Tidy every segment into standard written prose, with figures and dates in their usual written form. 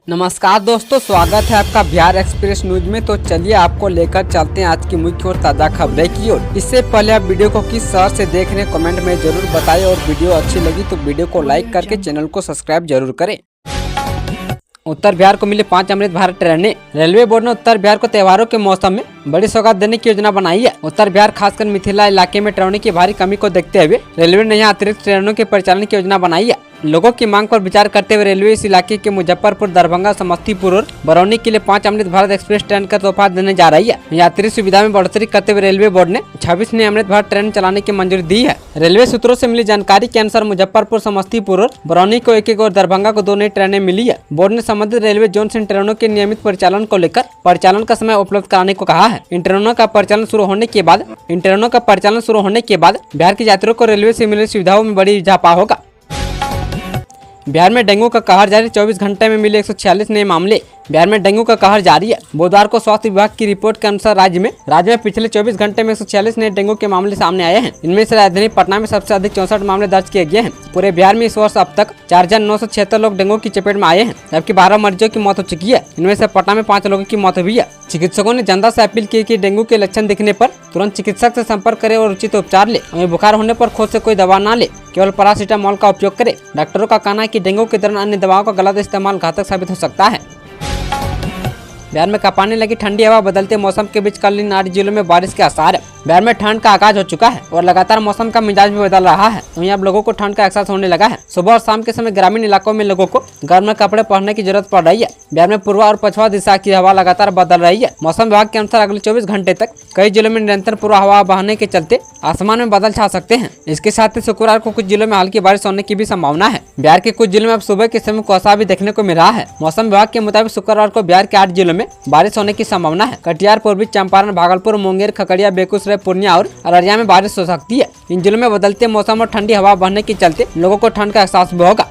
नमस्कार दोस्तों, स्वागत है आपका बिहार एक्सप्रेस न्यूज में। तो चलिए आपको लेकर चलते हैं आज की मुख्य और ताज़ा खबरें की ओर। इससे पहले आप वीडियो को किस शहर से देख रहे हैं कमेंट में जरूर बताएं और वीडियो अच्छी लगी तो वीडियो को लाइक करके चैनल को सब्सक्राइब जरूर करें। उत्तर बिहार को मिले 5 अमृत भारत ट्रेनें। रेलवे बोर्ड ने उत्तर बिहार को त्योहारों के मौसम में बड़ी सौगात देने की योजना बनाई है। उत्तर बिहार खासकर मिथिला इलाके में ट्रेनों की भारी कमी को देखते हुए रेलवे ने यहाँ अतिरिक्त ट्रेनों के परिचालन की योजना बनाई है। लोगों की मांग पर विचार करते हुए रेलवे इस इलाके के मुजफ्फरपुर, दरभंगा, समस्तीपुर और बरौनी के लिए 5 अमृत भारत एक्सप्रेस ट्रेन का तोहफा देने जा रही है। यात्री सुविधा में बढ़ोतरी करते हुए रेलवे बोर्ड ने 26 नई अमृत भारत ट्रेन चलाने की मंजूरी दी है। रेलवे सूत्रों से मिली जानकारी के अनुसार मुजफ्फरपुर, समस्तीपुर और बरौनी को एक और दरभंगा को 2 नई ट्रेनें मिली है। बोर्ड ने संबंधित रेलवे जोन से इन ट्रेनों के नियमित परिचालन को लेकर परिचालन का समय उपलब्ध कराने को कहा है। इन ट्रेनों का परिचालन शुरू होने के बाद बिहार के यात्रियों को रेलवे से मिली सुविधाओं में बड़ी इजाफा होगा। बिहार में डेंगू का कहर जारी, 24 घंटे में मिले 146 नए मामले। बिहार में डेंगू का कहर जारी है। बुधवार को स्वास्थ्य विभाग की रिपोर्ट के अनुसार राज्य में पिछले 24 घंटे में 146 नए डेंगू के मामले सामने आए हैं। इनमें से राजधानी पटना में सबसे अधिक 64 मामले दर्ज किए गए हैं। पूरे बिहार में इस वर्ष अब तक 4,976 लोग डेंगू की चपेट में आए हैं, जबकि 12 मरीजों की मौत हो चुकी है। इनमें से पटना में 5 लोगों की मौत हुई है। चिकित्सकों ने जनता से अपील की कि डेंगू के लक्षण दिखने पर तुरंत चिकित्सक से संपर्क करें और उचित उपचार ले। वहीं बुखार होने पर खुद से कोई दवा न ले, केवल पैरासीटामोल का उपयोग करें। डॉक्टरों का कहना है कि डेंगू के दौरान अन्य दवाओं का गलत इस्तेमाल घातक साबित हो सकता है। बिहार में कपाने लगी ठंडी हवा, बदलते मौसम के बीच कल इन 8 जिलों में बारिश के आसार है। बिहार में ठंड का आगाज हो चुका है और लगातार मौसम का मिजाज भी बदल रहा है। वहीं अब लोगों को ठंड का एहसास होने लगा है। सुबह और शाम के समय ग्रामीण इलाकों में लोगों को गर्म कपड़े पहनने की जरूरत पड़ रही है। बिहार में पूर्व और पछुआ दिशा की हवा लगातार बदल रही है। मौसम विभाग के अनुसार अगले 24 घंटे तक कई जिलों में निरंतर पूर्व हवा बहने के चलते आसमान में बादल छा सकते हैं। इसके साथ ही शुक्रवार को कुछ जिलों में हल्की बारिश होने की भी संभावना है। बिहार के कुछ जिलों में अब सुबह के समय कुहासा भी देखने को मिल रहा है। मौसम विभाग के मुताबिक शुक्रवार को बिहार के 8 जिलों में बारिश होने की संभावना है। कटिहार, पूर्वी चंपारण, भागलपुर, मुंगेर, खगड़िया, बेगूसराय, पूर्णिया और अररिया में बारिश हो सकती है। इन जिलों में बदलते मौसम और ठंडी हवा बहने के चलते लोगों को ठंड का एहसास भी होगा।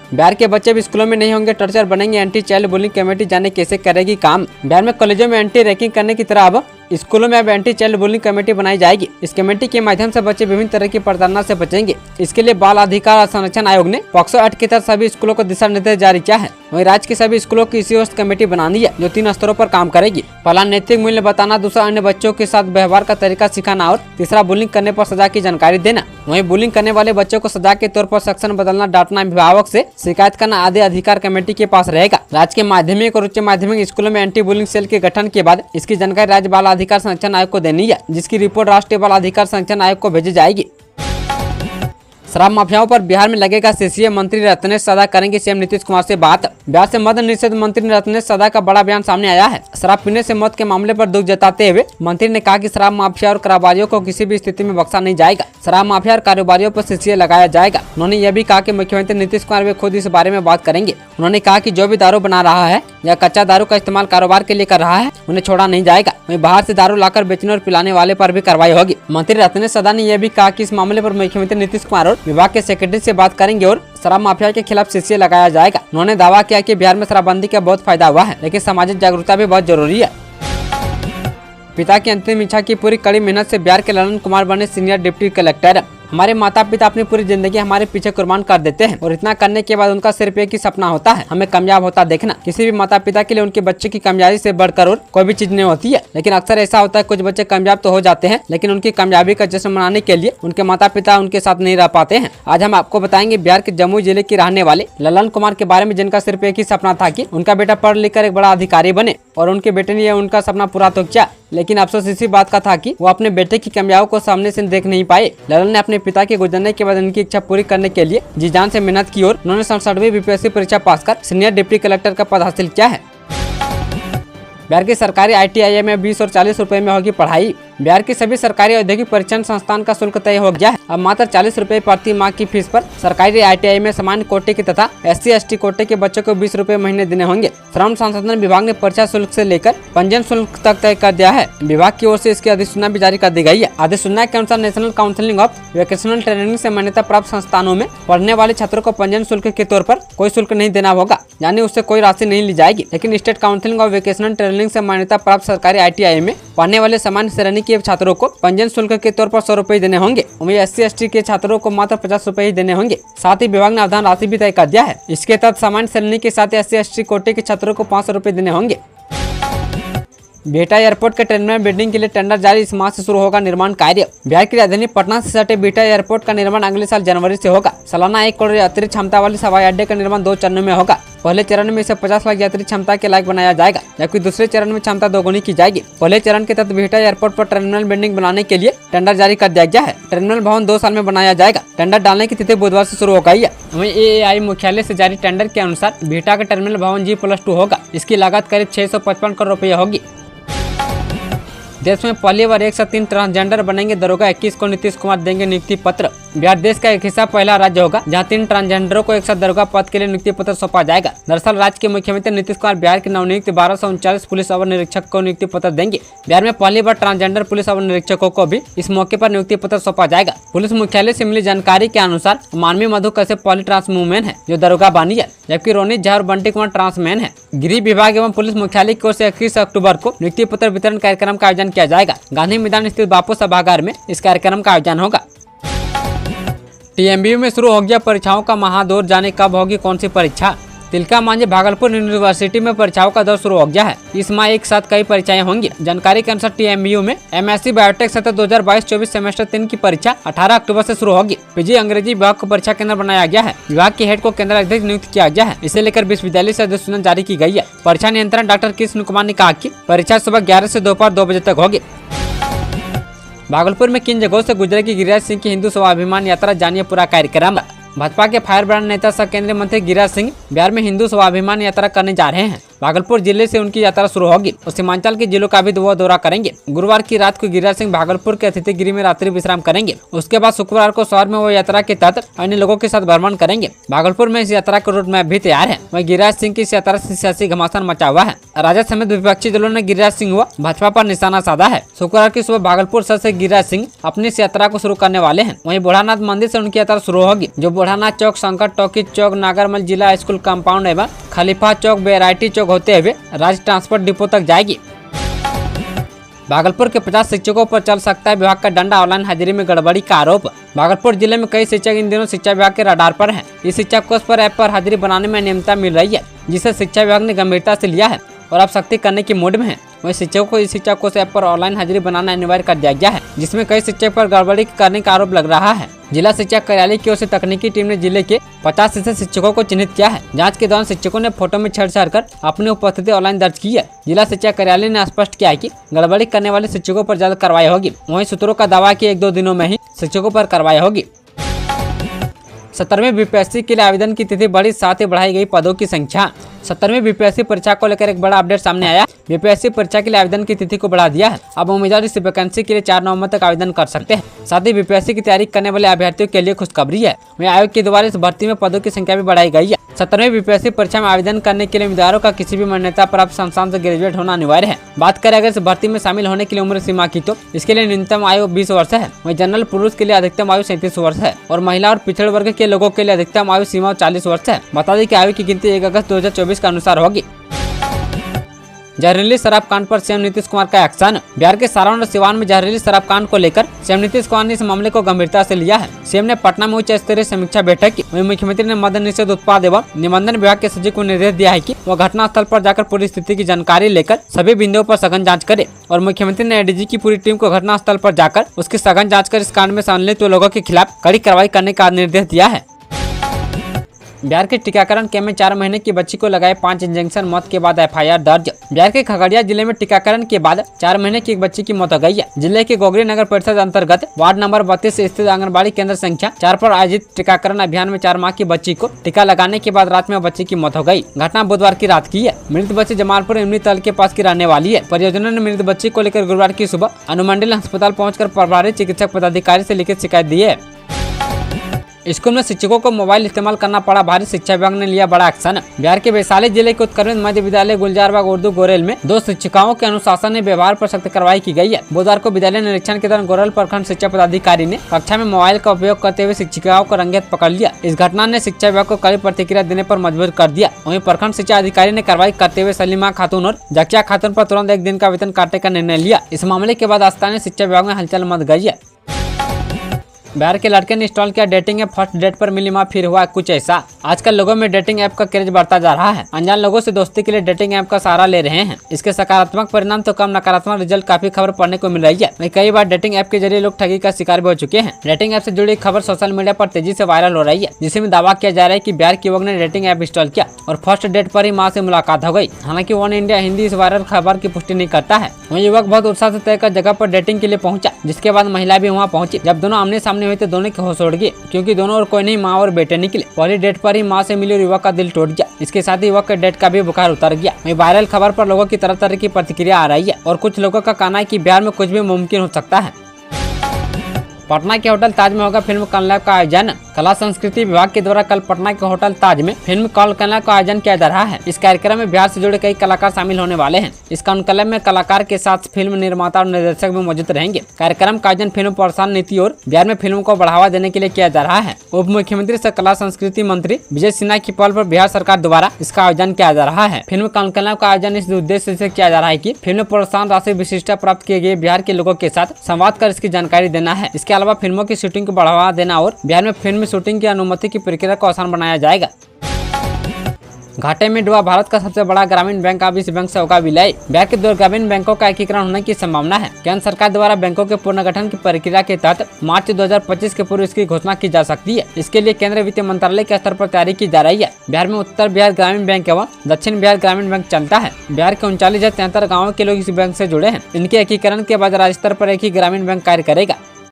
बिहार के बच्चे भी स्कूलों में नहीं होंगे टॉर्चर, बनेंगे एंटी चाइल्ड बुलिंग कमेटी, जाने कैसे करेगी काम। बिहार में कॉलेजों में एंटी रैगिंग करने की तरह अब स्कूलों में अब एंटी चाइल्ड बुलिंग कमेटी बनाई जाएगी। इस कमेटी के माध्यम से बच्चे विभिन्न तरह की प्रताड़ना से बचेंगे। इसके लिए बाल अधिकार संरक्षण आयोग ने पॉक्सो एक्ट के तहत सभी स्कूलों को दिशा निर्देश जारी किया है। वहीं राज्य के सभी स्कूलों की इसी वर्ष कमेटी बनानी है, जो 3 स्तरों पर काम करेगी। पहला, नैतिक मूल्य बताना, दूसरा, अन्य बच्चों के साथ व्यवहार का तरीका सिखाना और तीसरा, बुलिंग करने पर सजा की जानकारी देना। वहीं बुलिंग करने वाले बच्चों को सजा के तौर पर सेक्शन बदलना, डांटना, अभिभावक से शिकायत करना आदि अधिकार कमेटी के पास रहेगा। राज्य के माध्यमिक और उच्च माध्यमिक स्कूलों में एंटी बुलिंग सेल के गठन के बाद इसकी जानकारी राज्य बाल अधिकार संरक्षण आयोग को देनी है, जिसकी रिपोर्ट राष्ट्रीय बाल अधिकार संरक्षण आयोग को भेजी जाएगी। शराब माफियाओं पर बिहार में लगेगा सीसीए, मंत्री रत्नेश सदा करेंगे सीएम नीतीश कुमार से बात। बिहार से मद्य निषेध मंत्री रत्नेश सदा का बड़ा बयान सामने आया है। शराब पीने से मौत के मामले पर दुख जताते हुए मंत्री ने कहा कि शराब माफिया और कारोबारियों को किसी भी स्थिति में बख्शा नहीं जाएगा। शराब माफिया और कारोबारियों पर सीसीए लगाया जाएगा। उन्होंने यह भी कहा कि मुख्यमंत्री नीतीश कुमार वे खुद इस बारे में बात करेंगे। उन्होंने कहा कि जो भी दारू बना रहा है या कच्चा दारू का इस्तेमाल कारोबार के लिए कर रहा है, उन्हें छोड़ा नहीं जाएगा। वहीं बाहर से दारू लाकर बेचने और पिलाने वाले पर भी कार्रवाई होगी। मंत्री रत्नेश सदा ने यह भी कहा कि इस मामले पर मुख्यमंत्री नीतीश कुमार और विभाग के सेक्रेटरी से बात करेंगे और शराब माफिया के खिलाफ सीसीए लगाया जाएगा। उन्होंने दावा किया कि बिहार में शराबबंदी का बहुत फायदा हुआ है, लेकिन सामाजिक जागरूकता भी बहुत जरूरी है। पिता की अंतिम इच्छा की पूरी कड़ी मेहनत से बिहार के ललन कुमार बने सीनियर डिप्टी कलेक्टर। हमारे माता पिता अपनी पूरी जिंदगी हमारे पीछे कुर्बान कर देते हैं और इतना करने के बाद उनका सिर्फ एक ही सपना होता है, हमें कामयाब होता देखना। किसी भी माता पिता के लिए उनके बच्चे की कामयाबी से बढ़कर और कोई भी चीज नहीं होती है, लेकिन अक्सर ऐसा होता है कुछ बच्चे कामयाब तो हो जाते हैं, लेकिन उनकी कामयाबी का जश्न मनाने के लिए उनके माता पिता उनके साथ नहीं रह पाते हैं। आज हम आपको बताएंगे बिहार के जमुई जिले के रहने वाले ललन कुमार के बारे में, जिनका सिर्फ एक ही सपना था कि उनका बेटा पढ़ लिख कर एक बड़ा अधिकारी बने, और उनके बेटे ने उनका सपना पूरा तो किया, लेकिन अफसोस इसी बात का था कि वो अपने बेटे की कामयाबी को सामने से देख नहीं पाए। ललन ने अपने पिता के गुजरने के बाद उनकी इच्छा पूरी करने के लिए जी जान से मेहनत की और उन्होंने 67वीं बीपीएससी परीक्षा पास कर सीनियर डिप्टी कलेक्टर का पद हासिल किया है। बिहार की सरकारी ITI में 20 और 40 रुपए में होगी पढ़ाई। बिहार की सभी सरकारी औद्योगिक परीक्षण संस्थान का शुल्क तय हो गया है। अब मात्र 40 रुपए प्रति माह की फीस पर सरकारी ITI में सामान्य कोटे के तथा SC/ST कोटे के बच्चों को 20 रुपए महीने देने होंगे। श्रम संसाधन विभाग ने परीक्षा शुल्क से लेकर पंजीयन शुल्क तक तय कर दिया है। विभाग की ओर से इसकी अधिसूचना भी जारी कर दी गई है। अधिसूचना के अनुसार national council of vocational training से मान्यता प्राप्त संस्थानों में पढ़ने वाले छात्रों को पंजीयन शुल्क के तौर पर कोई शुल्क नहीं देना होगा, यानी उससे कोई राशि नहीं ली जाएगी। लेकिन state council of vocational training से मान्यता प्राप्त सरकारी ITI में पढ़ने वाले सामान्य श्रेणी के छात्रों को पंजीयन शुल्क के तौर पर 100 रुपये देने होंगे। वहीं SC/ST के छात्रों को मात्र 50 रुपये ही देने होंगे। साथ ही विभाग ने अवधान राशि भी तय कर दिया है। इसके तहत सामान्य श्रेणी के साथ SC/ST कोटे के छात्रों को 500 रुपये देने होंगे। बिहटा एयरपोर्ट के टर्मिनल बिल्डिंग के लिए टेंडर जारी, इस माह से शुरू होगा निर्माण कार्य। बिहार की राजधानी पटना से सटे बिहटा एयरपोर्ट का निर्माण अगले साल जनवरी से होगा। सालाना 1 करोड़ अतिरिक्त क्षमता वाले हवाई अड्डे का निर्माण 2 चरणों में होगा। पहले चरण में इसे 50 लाख यात्री क्षमता के लायक बनाया जाएगा, जबकि दूसरे चरण में क्षमता दोगुनी की जाएगी। पहले चरण के तहत बिहटा एयरपोर्ट पर टर्मिनल बिल्डिंग बनाने के लिए टेंडर जारी कर दिया गया है। टर्मिनल भवन 2 साल में बनाया जाएगा। टेंडर डालने की तिथि बुधवार से शुरू हो गई है। वहीं AAI मुख्यालय से जारी टेंडर के अनुसार बिहटा का टर्मिनल भवन G+2 होगा। इसकी लागत करीब 655 करोड़ रुपये होगी। देश में पहली बार 1 से 3 ट्रांसजेंडर बनेंगे दरोगा। 21 को नीतीश कुमार देंगे नियुक्ति पत्र। बिहार देश का एक हिस्सा पहला राज्य होगा जहां 3 ट्रांसजेंडरों को एक साथ दरोगा पद के लिए नियुक्ति पत्र सौंपा जाएगा। दरअसल राज्य के मुख्यमंत्री नीतीश कुमार बिहार के नवनियुक्त 1239 पुलिस अवर निरीक्षक को नियुक्ति पत्र देंगे। बिहार में पहली बार ट्रांसजेंडर पुलिस अवर निरीक्षकों को भी इस मौके पर नियुक्ति पत्र सौंपा जाएगा। पुलिस मुख्यालय से मिली जानकारी के अनुसार मानवी मधु कश्यप पहली ट्रांस वुमेन है जो दरोगा बानी है, जबकि रोनित झा और बंटी कुमार ट्रांसमैन है। गृह विभाग एवं पुलिस मुख्यालय की ओर से 21 अक्टूबर को नियुक्ति पत्र वितरण कार्यक्रम का आयोजन किया जाएगा। गांधी मैदान स्थित बापू सभागार में इस कार्यक्रम का आयोजन होगा। TMBU में शुरू हो गया परीक्षाओं का महादौर, जाने कब होगी कौन सी परीक्षा। तिलका मांझी भागलपुर यूनिवर्सिटी में परीक्षाओं का दौर शुरू हो गया है। इस माह एक साथ कई परीक्षाएं होंगी। जानकारी के अनुसार TMBU में MSc बायोटेक सत्र 2022-24 सेमेस्टर 3 की परीक्षा 18 अक्टूबर से शुरू होगी। PG अंग्रेजी विभाग को परीक्षा केंद्र बनाया गया है। विभाग के हेड को केंद्र अध्यक्ष नियुक्त किया गया है। इसे लेकर विश्वविद्यालय से अधिसूचना जारी की गई है। परीक्षा नियंत्रण डॉक्टर कृष्ण कुमार ने कहा कि परीक्षा सुबह 11 से दोपहर 2 बजे तक होगी। भागलपुर में किन जगहों से गुजरेगी गिरिराज सिंह की हिंदू स्वाभिमान यात्रा, जानिए पूरा कार्यक्रम। भाजपा के फायर ब्रांड नेता सह केंद्रीय मंत्री गिरिराज सिंह बिहार में हिंदू स्वाभिमान यात्रा करने जा रहे हैं। भागलपुर जिले से उनकी यात्रा शुरू होगी और सीमांचल के जिलों का भी वो दौरा करेंगे। गुरुवार की रात को गिरिराज सिंह भागलपुर के अतिथि गृह में रात्रि विश्राम करेंगे। उसके बाद शुक्रवार को शहर में वो यात्रा के तहत अन्य लोगों के साथ भ्रमण करेंगे। भागलपुर में इस यात्रा का रूट मैप भी तैयार है। वहीं गिरिराज सिंह की इस यात्रा से सियासी घमासान मचा हुआ है। राजद समेत विपक्षी दलों ने गिरिराज सिंह व भाजपा पर निशाना साधा है। शुक्रवार की सुबह भागलपुर शहर से गिरिराज सिंह अपनी इस यात्रा को शुरू करने वाले हैं। वहीं बुढ़ानाथ मंदिर से उनकी यात्रा शुरू होगी, जो बुढ़ानाथ चौक, शंकर टॉकी चौक, नागरमल जिला स्कूल कंपाउंड एवं खलीफा चौक, बेराइटी चौक होते हुए राज्य ट्रांसपोर्ट डिपो तक जाएगी। भागलपुर के 50 शिक्षकों पर चल सकता है विभाग का डंडा, ऑनलाइन हाजिरी में गड़बड़ी का आरोप। भागलपुर जिले में कई शिक्षक इन दिनों शिक्षा विभाग के रडार पर हैं। इस शिक्षा कोष पर ऐप पर हाजिरी बनाने में अनियमितता मिल रही है, जिसे शिक्षा विभाग ने गंभीरता से लिया है और अब सख्ती करने की मूड में है। वहीं शिक्षकों को इस शिक्षा कोष ऐप पर ऑनलाइन हाजिरी बनाना अनिवार्य कर दिया गया है, जिसमें कई शिक्षक पर गड़बड़ी करने का आरोप लग रहा है। जिला शिक्षा कार्यालय की ओर से तकनीकी टीम ने जिले के 50 ऐसे शिक्षकों को चिन्हित किया है। जांच के दौरान शिक्षकों ने फोटो में छेड़छाड़ कर अपनी उपस्थिति ऑनलाइन दर्ज की है। जिला शिक्षा कार्यालय ने स्पष्ट किया है कि गड़बड़ी करने वाले शिक्षकों पर जल्द कार्रवाई होगी। वहीं सूत्रों का दावा कि 1-2 दिनों में ही शिक्षकों पर कार्रवाई होगी। 17वीं BPSC के लिए आवेदन की तिथि बढ़ी, साथ ही बढ़ाई गई पदों की संख्या। 17वीं BPSC परीक्षा को लेकर एक बड़ा अपडेट सामने आया। BPSC परीक्षा के लिए आवेदन की तिथि को बढ़ा दिया है। अब उम्मीदवार इस वैकेंसी के लिए 4 नवंबर तक आवेदन कर सकते हैं। साथ ही BPSC की तैयारी करने वाले अभ्यर्थियों के लिए खुशखबरी है। वहीं आयोग के द्वारा इस भर्ती में पदों की संख्या भी बढ़ाई गई है। 17वीं BPSC परीक्षा में आवेदन करने के लिए उम्मीदवारों का किसी भी मान्यता प्राप्त संस्थान से ग्रेजुएट होना अनिवार्य है। बात करें अगर इस भर्ती में शामिल होने के लिए उम्र सीमा की, तो इसके लिए न्यूनतम आयु 20 वर्ष है। वहीं जनरल पुरुष के लिए अधिकतम आयु 37 वर्ष है और महिला और पिछड़े वर्ग के लोगों के लिए अधिकतम आयु सीमा 40 वर्ष है। बता दें कि आयु की गिनती 1 अगस्त 2024 के अनुसार होगी। जहरीली शराब कांड पर सीएम नीतीश कुमार का एक्शन। बिहार के सारण और सिवान में जहरीली शराब कांड को लेकर सीएम नीतीश कुमार ने इस मामले को गंभीरता से लिया है। सीएम ने पटना में उच्च स्तरीय समीक्षा बैठक की। वहीं मुख्यमंत्री ने मद्य निषेध उत्पाद एवं निबंधन विभाग के सचिव को निर्देश दिया है कि वह घटनास्थल पर जाकर पूरी स्थिति की जानकारी लेकर सभी बिंदुओं पर सघन जाँच करे। और मुख्यमंत्री ने ADG की पूरी टीम को घटनास्थल पर जाकर उसकी सघन जाँच कर इस कांड में संलिप्त लोगों के खिलाफ कड़ी कार्रवाई करने का निर्देश दिया है। बिहार के टीकाकरण कैंप में 4 महीने की बच्ची को लगाए 5 इंजेक्शन, मौत के बाद FIR दर्ज। बिहार के खगड़िया जिले में टीकाकरण के बाद 4 महीने की एक बच्ची की मौत हो गई है। जिले के गोगरी नगर परिषद अंतर्गत वार्ड नंबर 32 स्थित आंगनबाड़ी केंद्र संख्या 4 पर आयोजित टीकाकरण अभियान में 4 माह की बच्ची को टीका लगाने के बाद रात में बच्ची की मौत हो गई। घटना बुधवार की रात की है। मृत बच्ची जमालपुर इमली तल के पास की रहने वाली है। परियोजना ने मृत बच्ची को लेकर गुरुवार की सुबह अनुमंडल अस्पताल पहुंचकर प्रभारी चिकित्सक पदाधिकारी से लिखित शिकायत दी है। स्कूल में शिक्षकों को मोबाइल इस्तेमाल करना पड़ा भारी, शिक्षा विभाग ने लिया बड़ा एक्शन। बिहार के वैशाली जिले के उत्कर्ष मध्य विद्यालय गुलजारबाग उर्दू गोरेल में 2 शिक्षिकाओं के अनुशासन ने व्यवहार पर सख्त कार्रवाई की गई है। बुधवार को विद्यालय निरीक्षण के दौरान गोरेल प्रखंड शिक्षा पदाधिकारी ने कक्षा में मोबाइल का उपयोग करते हुए शिक्षिकाओं को रंगेहाथ पकड़ लिया। इस घटना ने शिक्षा विभाग को कड़ी प्रतिक्रिया देने पर मजबूर कर दिया। वहीं प्रखंड शिक्षा अधिकारी ने कार्रवाई करते हुए सलीमा खातून और जकिया खातून पर तुरंत 1 दिन का वेतन काटने का निर्णय लिया। इस मामले के बाद स्थानीय शिक्षा विभाग में हलचल मच गई है। बिहार के लड़के ने इंस्टॉल किया डेटिंग ऐप, फर्स्ट डेट पर मिली मां, फिर हुआ कुछ ऐसा। आजकल लोगों में डेटिंग ऐप का क्रेज बढ़ता जा रहा है। अनजान लोगों से दोस्ती के लिए डेटिंग ऐप का सहारा ले रहे हैं। इसके सकारात्मक परिणाम तो कम, नकारात्मक रिजल्ट काफी खबर पढ़ने को मिल रही है। वहीं कई बार डेटिंग ऐप के जरिए लोग ठगी का शिकार भी हो चुके हैं। डेटिंग ऐप से जुड़ी खबर सोशल मीडिया पर तेजी से वायरल हो रही है, जिसमें दावा किया जा रहा है कि बिहार के युवक ने डेटिंग ऐप इंस्टॉल किया और फर्स्ट डेट पर ही मां से मुलाकात हो गई। हालांकि वन इंडिया हिंदी इस वायरल खबर की पुष्टि नहीं करता है। वहीं युवक बहुत उत्साह से तय कर जगह पर डेटिंग के लिए पहुंचा, जिसके बाद महिला भी वहां पहुंची। जब दोनों आमने सामने हुए तो दोनों की होश उड़ गई, क्योंकि दोनों और कोई नहीं, माँ और बेटे निकले। पहली डेट पर ही माँ से मिली और युवक का दिल टूट गया। इसके साथ ही युवक के डेट का भी बुखार उतर गया। वहीं वायरल खबर पर लोगों की तरह तरह की प्रतिक्रिया आ रही है और कुछ लोगों का कहना है कि बिहार में कुछ भी मुमकिन हो सकता है। पटना के होटल ताज में होगा फिल्म कॉन्क्लेव का आयोजन। कला संस्कृति विभाग के द्वारा कल पटना के होटल ताज में फिल्म कॉन्क्लेव का आयोजन किया जा रहा है। इस कार्यक्रम में बिहार से जुड़े कई कलाकार शामिल होने वाले हैं। इस कॉन्क्लेव में कलाकार के साथ फिल्म निर्माता और निर्देशक भी मौजूद रहेंगे। कार्यक्रम का आयोजन फिल्म प्रोत्साहन नीति और बिहार में फिल्मों को बढ़ावा देने के लिए किया जा रहा है। उप मुख्यमंत्री सह कला संस्कृति मंत्री विजय सिन्हा की पहल पर बिहार सरकार द्वारा इसका आयोजन किया जा रहा है। फिल्म कॉन्क्लेव का आयोजन इस उद्देश्य से किया जा रहा है कि फिल्म प्रोत्साहन राशि विशिष्टता प्राप्त किए गए बिहार के लोगों के साथ संवाद कर इसकी जानकारी देना है। इसके अलावा फिल्मों की शूटिंग को बढ़ावा देना और बिहार में फिल्म शूटिंग की अनुमति की प्रक्रिया को आसान बनाया जाएगा। घाटे में डूबा भारत का सबसे बड़ा ग्रामीण बैंक अब इस बैंक से होगा विलय। बिहार के 2 ग्रामीण बैंकों का एकीकरण होने की संभावना है। केंद्र सरकार द्वारा बैंकों के पुनर्गठन की प्रक्रिया के तहत मार्च 2025 के पूर्व इसकी घोषणा की जा सकती है। इसके लिए केंद्रीय वित्त मंत्रालय के स्तर पर तैयारी की जा रही है। बिहार में उत्तर बिहार ग्रामीण बैंक एवं दक्षिण बिहार ग्रामीण बैंक चलता है। बिहार के 39,073 गाँवों के लोग इस बैंक से जुड़े हैं। इनके एकीकरण के बाद राज्य स्तर पर एक ही ग्रामीण बैंक कार्य करेगा।